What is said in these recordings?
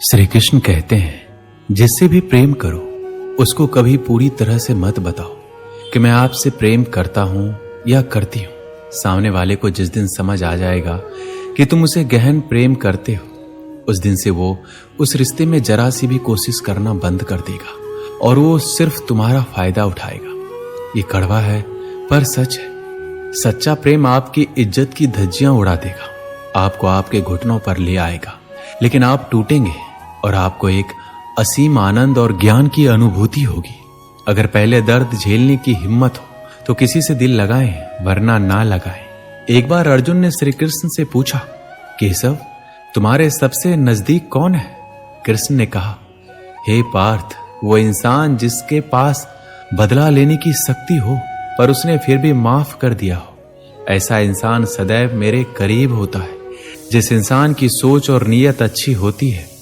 श्री कृष्ण कहते हैं, जिससे भी प्रेम करो उसको कभी पूरी तरह से मत बताओ कि मैं आपसे प्रेम करता हूं या करती हूं। सामने वाले को जिस दिन समझ आ जाएगा कि तुम उसे गहन प्रेम करते हो, उस दिन से वो उस रिश्ते में जरा सी भी कोशिश करना बंद कर देगा और वो सिर्फ तुम्हारा फायदा उठाएगा। ये कड़वा है पर सच है। सच्चा प्रेम आपकी इज्जत की धज्जियां उड़ा देगा, आपको आपके घुटनों पर ले आएगा, लेकिन आप टूटेंगे और आपको एक असीम आनंद और ज्ञान की अनुभूति होगी। अगर पहले दर्द झेलने की हिम्मत हो तो किसी से दिल लगाएं, वरना ना लगाएं। एक बार अर्जुन ने श्री कृष्ण से पूछा, केशव तुम्हारे सबसे नजदीक कौन है? कृष्ण ने कहा, हे पार्थ, वो इंसान जिसके पास बदला लेने की शक्ति हो पर उसने फिर भी माफ कर दिया हो। ऐसा इंसान सदैव मेरे करीब होता है। जिस इंसान की सोच और नीयत अच्छी होती है,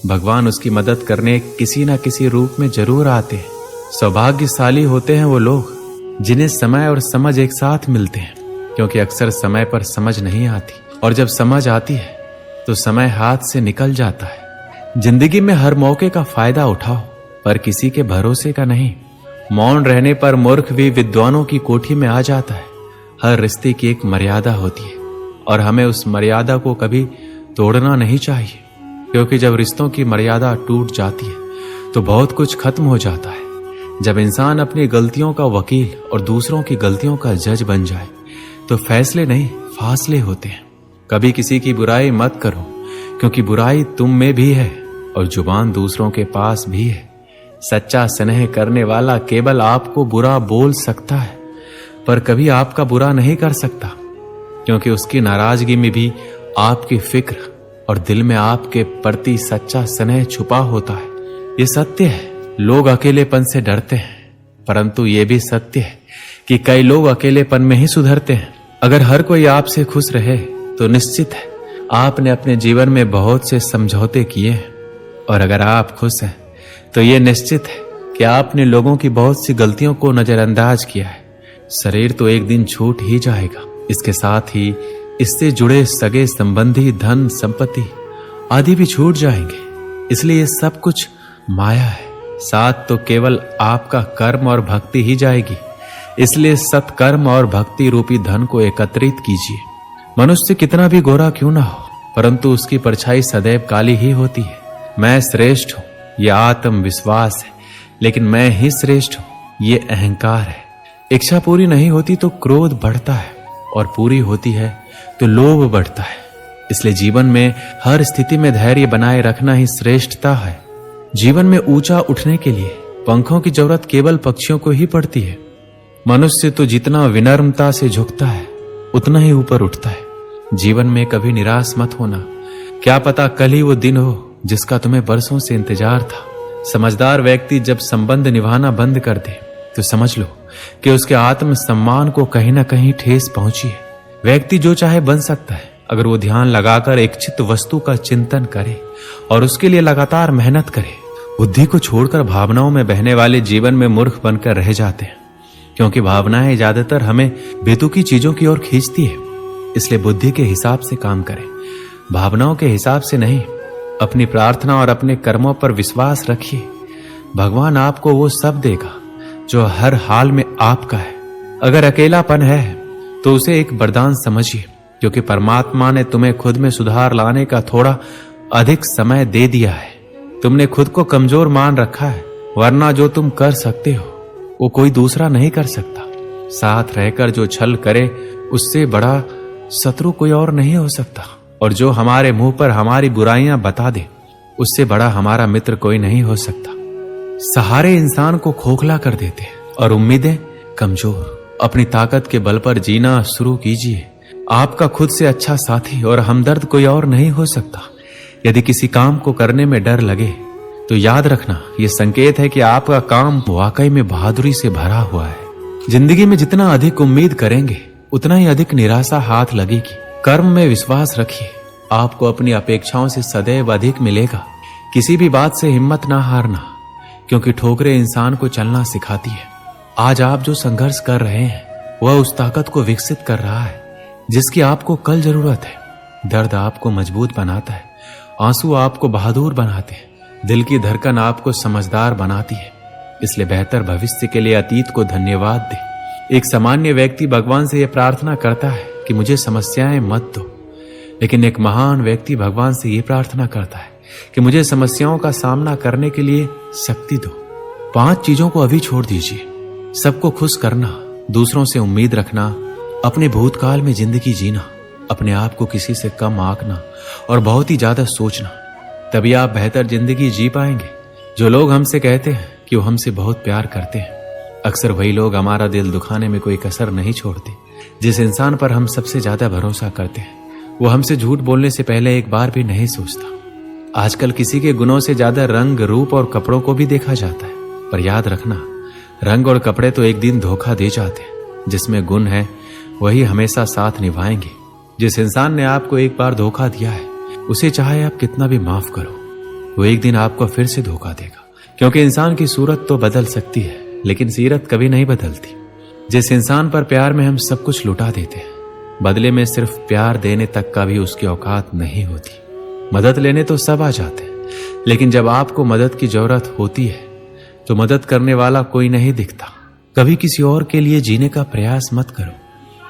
भगवान उसकी मदद करने किसी न किसी रूप में जरूर आते हैं। सौभाग्यशाली होते हैं वो लोग जिन्हें समय और समझ एक साथ मिलते हैं, क्योंकि अक्सर समय पर समझ नहीं आती और जब समझ आती है तो समय हाथ से निकल जाता है। जिंदगी में हर मौके का फायदा उठाओ, पर किसी के भरोसे का नहीं। मौन रहने पर मूर्ख भी विद्वानों की कोठी में आ जाता है। हर रिश्ते की एक मर्यादा होती है और हमें उस मर्यादा को कभी तोड़ना नहीं चाहिए, क्योंकि जब रिश्तों की मर्यादा टूट जाती है तो बहुत कुछ खत्म हो जाता है। जब इंसान अपनी गलतियों का वकील और दूसरों की गलतियों का जज बन जाए तो फैसले नहीं, फासले होते हैं। कभी किसी की बुराई मत करो, क्योंकि बुराई तुम में भी है और जुबान दूसरों के पास भी है। सच्चा स्नेह करने वाला केवल आपको बुरा बोल सकता है, पर कभी आपका बुरा नहीं कर सकता, क्योंकि उसकी नाराजगी में भी आपकी फिक्र और दिल में आपके प्रति सच्चा स्नेह छुपा होता है। ये सत्य है, लोग अकेलेपन से डरते हैं, परंतु ये भी सत्य है कि कई लोग अकेलेपन में ही सुधरते हैं। अगर हर कोई आपसे खुश रहे तो निश्चित है आपने अपने जीवन में बहुत से समझौते किए हैं, और अगर आप खुश हैं तो ये निश्चित है कि आपने लोगों की बहुत सी गलतियों को नजरअंदाज किया है। शरीर तो एक दिन छूट ही जाएगा, इसके साथ ही इससे जुड़े सगे संबंधी, धन संपत्ति आदि भी छूट जाएंगे। इसलिए ये सब कुछ माया है, साथ तो केवल आपका कर्म और भक्ति ही जाएगी। इसलिए सत्कर्म और भक्ति रूपी धन को एकत्रित कीजिए। मनुष्य कितना भी गोरा क्यों ना हो, परंतु उसकी परछाई सदैव काली ही होती है। मैं श्रेष्ठ हूं, यह आत्मविश्वास है, लेकिन मैं ही श्रेष्ठ हूं, ये अहंकार है। इच्छा पूरी नहीं होती तो क्रोध बढ़ता है, और पूरी होती है तो लोभ बढ़ता है। इसलिए जीवन में हर स्थिति में धैर्य बनाए रखना ही श्रेष्ठता है। जीवन में ऊंचा उठने के लिए पंखों की जरूरत केवल पक्षियों को ही पड़ती है। मनुष्य तो जितना विनम्रता से झुकता है उतना ही ऊपर उठता है। जीवन में कभी निराश मत होना, क्या पता कल ही वो दिन हो जिसका तुम्हें बरसों से इंतजार था। समझदार व्यक्ति जब संबंध निभाना बंद कर दे तो समझ लो कि उसके आत्म सम्मान को कहीं ना कहीं ठेस पहुंची है। व्यक्ति जो चाहे बन सकता है अगर वो ध्यान लगाकर इच्छित वस्तु का चिंतन करे और उसके लिए लगातार मेहनत करे। बुद्धि को छोड़कर भावनाओं में बहने वाले जीवन में मूर्ख बनकर रह जाते हैं, क्योंकि भावनाएं ज्यादातर हमें बेतुकी चीजों की ओर खींचती है। इसलिए बुद्धि के हिसाब से काम करें, भावनाओं के हिसाब से नहीं। अपनी प्रार्थना और अपने कर्मों पर विश्वास रखिए। भगवान आपको वो सब देगा जो हर हाल में आपका है। अगर अकेलापन है तो उसे एक वरदान समझिए, क्योंकि परमात्मा ने तुम्हें खुद में सुधार लाने का थोड़ा अधिक समय दे दिया है। तुमने खुद को कमजोर मान रखा है, वरना जो तुम कर सकते हो वो कोई दूसरा नहीं कर सकता। साथ रहकर जो छल करे उससे बड़ा शत्रु कोई और नहीं हो सकता, और जो हमारे मुंह पर हमारी बुराइयां बता दे उससे बड़ा हमारा मित्र कोई नहीं हो सकता। सहारे इंसान को खोखला कर देते और उम्मीदें कमजोर। अपनी ताकत के बल पर जीना शुरू कीजिए। आपका खुद से अच्छा साथी और हमदर्द कोई और नहीं हो सकता। यदि किसी काम को करने में डर लगे तो याद रखना, यह संकेत है कि आपका काम वाकई में बहादुरी से भरा हुआ है। जिंदगी में जितना अधिक उम्मीद करेंगे उतना ही अधिक निराशा हाथ लगेगी। कर्म में विश्वास रखिए, आपको अपनी अपेक्षाओं से सदैव अधिक मिलेगा। किसी भी बात से हिम्मत ना हारना, क्योंकि ठोकरें इंसान को चलना सिखाती है। आज आप जो संघर्ष कर रहे हैं वह उस ताकत को विकसित कर रहा है जिसकी आपको कल जरूरत है। दर्द आपको मजबूत बनाता है आंसू आपको बहादुर बनाते हैं, दिल की धड़कन आपको समझदार बनाती है। इसलिए बेहतर भविष्य के लिए अतीत को धन्यवाद दे। एक सामान्य व्यक्ति भगवान से यह प्रार्थना करता है कि मुझे समस्याएं मत दो, लेकिन एक महान व्यक्ति भगवान से यह प्रार्थना करता है कि मुझे समस्याओं का सामना करने के लिए शक्ति दो। 5 चीजों को अभी छोड़ दीजिए। सबको खुश करना, दूसरों से उम्मीद रखना, अपने भूतकाल में जिंदगी जीना, अपने आप को किसी से कम आंकना और बहुत ही ज्यादा सोचना। तभी आप बेहतर जिंदगी जी पाएंगे। जो लोग हमसे कहते हैं कि वो हमसे बहुत प्यार करते हैं, अक्सर वही लोग हमारा दिल दुखाने में कोई कसर नहीं छोड़ते। जिस इंसान पर हम सबसे ज्यादा भरोसा करते हैं वो हमसे झूठ बोलने से पहले एक बार भी नहीं सोचता। आजकल किसी के गुणों से ज्यादा रंग, रूप और कपड़ों को भी देखा जाता है, पर याद रखना, रंग और कपड़े तो एक दिन धोखा दे जाते हैं। जिसमें गुण है वही हमेशा साथ निभाएंगे। जिस इंसान ने आपको एक बार धोखा दिया है, उसे चाहे आप कितना भी माफ करो, वो एक दिन आपको फिर से धोखा देगा। क्योंकि इंसान की सूरत तो बदल सकती है, लेकिन सीरत कभी नहीं बदलती। जिस इंसान पर प्यार में हम सब कुछ लुटा देते हैं, बदले में सिर्फ प्यार देने तक का भी उसकी औकात नहीं होती। मदद लेने तो सब आ जाते हैं, लेकिन जब आपको मदद की जरूरत होती है तो मदद करने वाला कोई नहीं दिखता। कभी किसी और के लिए जीने का प्रयास मत करो।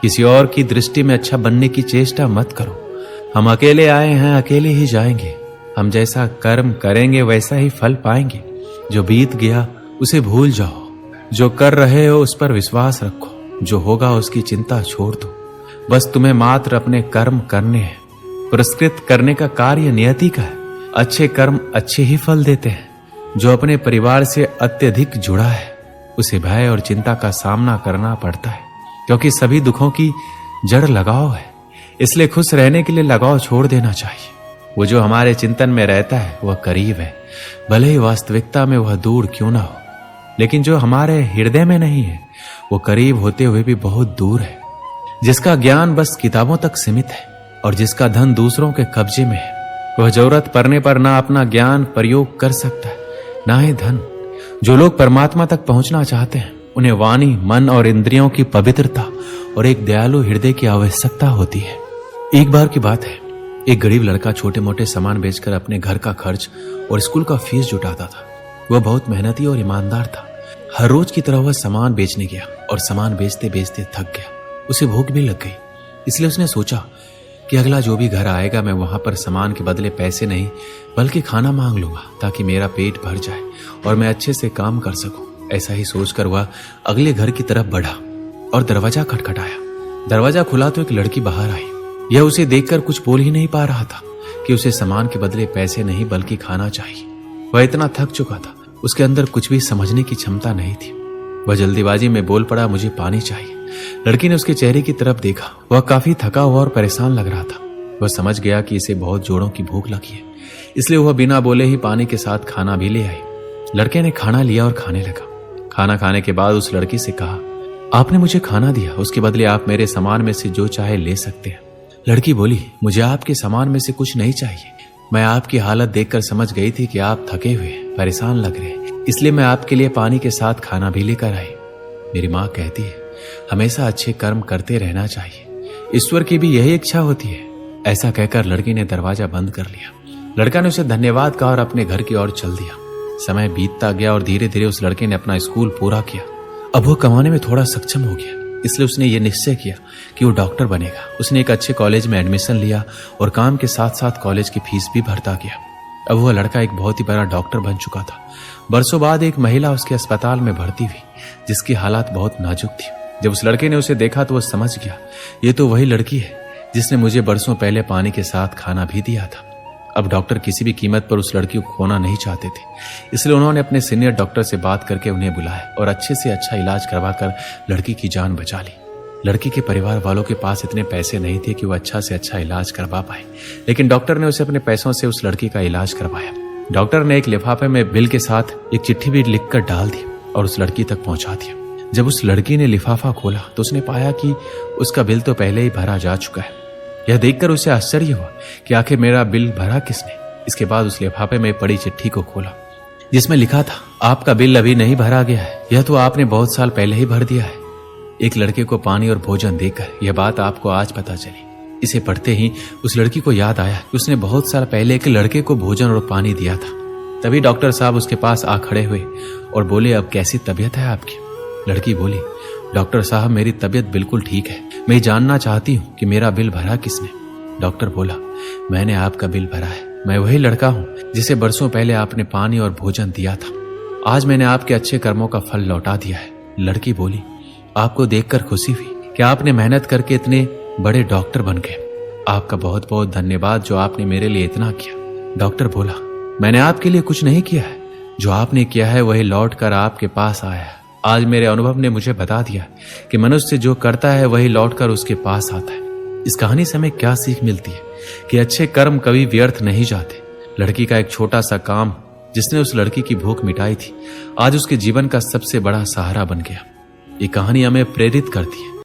किसी और की दृष्टि में अच्छा बनने की चेष्टा मत करो। हम अकेले आए हैं, अकेले ही जाएंगे। हम जैसा कर्म करेंगे वैसा ही फल पाएंगे। जो बीत गया उसे भूल जाओ। जो कर रहे हो उस पर विश्वास रखो। जो होगा उसकी चिंता छोड़ दो। बस तुम्हें मात्र अपने कर्म करने हैं। पुरस्कृत करने का कार्य नियति का है। अच्छे कर्म अच्छे ही फल देते हैं। जो अपने परिवार से अत्यधिक जुड़ा है उसे भय और चिंता का सामना करना पड़ता है, क्योंकि सभी दुखों की जड़ लगाव है। इसलिए खुश रहने के लिए लगाव छोड़ देना चाहिए। वो जो हमारे चिंतन में रहता है वह करीब है, भले ही वास्तविकता में वह दूर क्यों ना हो। लेकिन जो हमारे हृदय में नहीं है वो करीब होते हुए भी बहुत दूर है। जिसका ज्ञान बस किताबों तक सीमित है और जिसका धन दूसरों के कब्जे में है, वह जरूरत पड़ने पर ना अपना ज्ञान प्रयोग कर सकता है, ना ही धन। जो लोग परमात्मा तक पहुंचना चाहते हैं उन्हें वाणी, मन और इंद्रियों की पवित्रता और एक दयालु हृदय की आवश्यकता होती है। एक बार की बात है, एक गरीब लड़का छोटे मोटे सामान बेचकर अपने घर का खर्च और स्कूल का फीस जुटाता था। वह बहुत मेहनती और ईमानदार था। हर रोज की तरह वह सामान बेचने गया और सामान बेचते बेचते थक गया। उसे भूख भी लग गई, इसलिए उसने सोचा कि अगला जो भी घर आएगा मैं वहां पर सामान के बदले पैसे नहीं बल्कि खाना मांग लूंगा, ताकि मेरा पेट भर जाए और मैं अच्छे से काम कर सकूं। ऐसा ही सोचकर वह अगले घर की तरफ बढ़ा और दरवाजा खटखटाया। दरवाजा खुला तो एक लड़की बाहर आई। यह उसे देखकर कुछ बोल ही नहीं पा रहा था कि उसे सामान के बदले पैसे नहीं बल्कि खाना चाहिए। वह इतना थक चुका था, उसके अंदर कुछ भी समझने की क्षमता नहीं थी। वह जल्दीबाजी में बोल पड़ा, मुझे पानी चाहिए। लड़की ने उसके चेहरे की तरफ देखा। वह काफी थका हुआ और परेशान लग रहा था। वह समझ गया कि इसे बहुत जोरों की भूख लगी है, इसलिए वह बिना बोले ही पानी के साथ खाना भी ले आई। लड़के ने खाना लिया और खाने लगा। खाना खाने के बाद उस लड़की से कहा, आपने मुझे खाना दिया, उसके बदले आप मेरे सामान में से जो चाहे ले सकते हैं। लड़की बोली, मुझे आपके सामान में से कुछ नहीं चाहिए। मैं आपकी हालत देखकर समझ गई थी कि आप थके हुए, परेशान लग रहे हैं, इसलिए मैं आपके लिए पानी के साथ खाना भी लेकर आई। मेरी माँ कहती है हमेशा अच्छे कर्म करते रहना चाहिए, ईश्वर की भी यही इच्छा होती है। ऐसा कहकर लड़की ने दरवाजा बंद कर लिया। लड़का ने उसे धन्यवाद कहा और अपने घर की ओर चल दिया। समय बीतता गया और धीरे धीरे उस लड़के ने अपना स्कूल पूरा किया। अब वो कमाने में थोड़ा सक्षम हो गया, इसलिए उसने ये निश्चय किया कि वो डॉक्टर बनेगा। उसने एक अच्छे कॉलेज में एडमिशन लिया और काम के साथ साथ कॉलेज की फीस भी भरता गया। अब वह लड़का एक बहुत ही बड़ा डॉक्टर बन चुका था। बरसों बाद एक महिला उसके अस्पताल में भर्ती हुई, जिसकी हालात बहुत नाजुक थी। जब उस लड़के ने उसे देखा तो वह समझ गया, ये तो वही लड़की है जिसने मुझे बरसों पहले पानी के साथ खाना भी दिया था। अब डॉक्टर किसी भी कीमत पर उस लड़की को खोना नहीं चाहते थे, इसलिए उन्होंने अपने सीनियर डॉक्टर से बात करके उन्हें बुलाया और अच्छे से अच्छा इलाज करवाकर लड़की की जान बचा ली। लड़की के परिवार वालों के पास इतने पैसे नहीं थे कि वो अच्छा से अच्छा इलाज करवा पाए, लेकिन डॉक्टर ने उसे अपने पैसों से उस लड़की का इलाज करवाया। डॉक्टर ने एक लिफाफे में बिल के साथ एक चिट्ठी भी लिखकर डाल दी और उस लड़की तक पहुंचा दिया। जब उस लड़की ने लिफाफा खोला तो उसने पाया कि उसका बिल तो पहले ही भरा जा चुका है। यह देखकर उसे आश्चर्य हुआ कि आखिर मेरा बिल भरा किसने। इसके बाद उस लिफाफे में पड़ी चिट्ठी को खोला, जिसमें लिखा था, आपका बिल अभी नहीं भरा गया है, यह तो आपने बहुत साल पहले ही भर दिया है। एक लड़के को पानी और भोजन देकर यह बात आपको आज पता चली, इसे पढ़ते ही उस लड़की को याद आया कि उसने बहुत साल पहले एक लड़के को भोजन और पानी दिया था। तभी डॉक्टर साहब उसके पास आ खड़े हुए और बोले, अब कैसी तबीयत है आपकी? लड़की बोली, डॉक्टर साहब मेरी तबीयत बिल्कुल ठीक है, मैं जानना चाहती हूँ कि मेरा बिल भरा किसने? डॉक्टर बोला, मैंने आपका बिल भरा है। मैं वही लड़का हूँ जिसे बरसों पहले आपने पानी और भोजन दिया था। आज मैंने आपके अच्छे कर्मों का फल लौटा दिया है। लड़की बोली, आपको देखकर खुशी हुई कि आपने मेहनत करके इतने बड़े डॉक्टर बन गए। आपका बहुत बहुत धन्यवाद जो आपने मेरे लिए इतना किया। डॉक्टर बोला, मैंने आपके लिए कुछ नहीं किया है, जो आपने किया है वही लौट कर आपके पास आया है। आज मेरे अनुभव ने मुझे बता दिया कि मनुष्य जो करता है वही लौट कर उसके पास आता है। इस कहानी से हमें क्या सीख मिलती है कि अच्छे कर्म कभी व्यर्थ नहीं जाते। लड़की का एक छोटा सा काम जिसने उस लड़की की भूख मिटाई थी, आज उसके जीवन का सबसे बड़ा सहारा बन गया। ये कहानी हमें प्रेरित करती है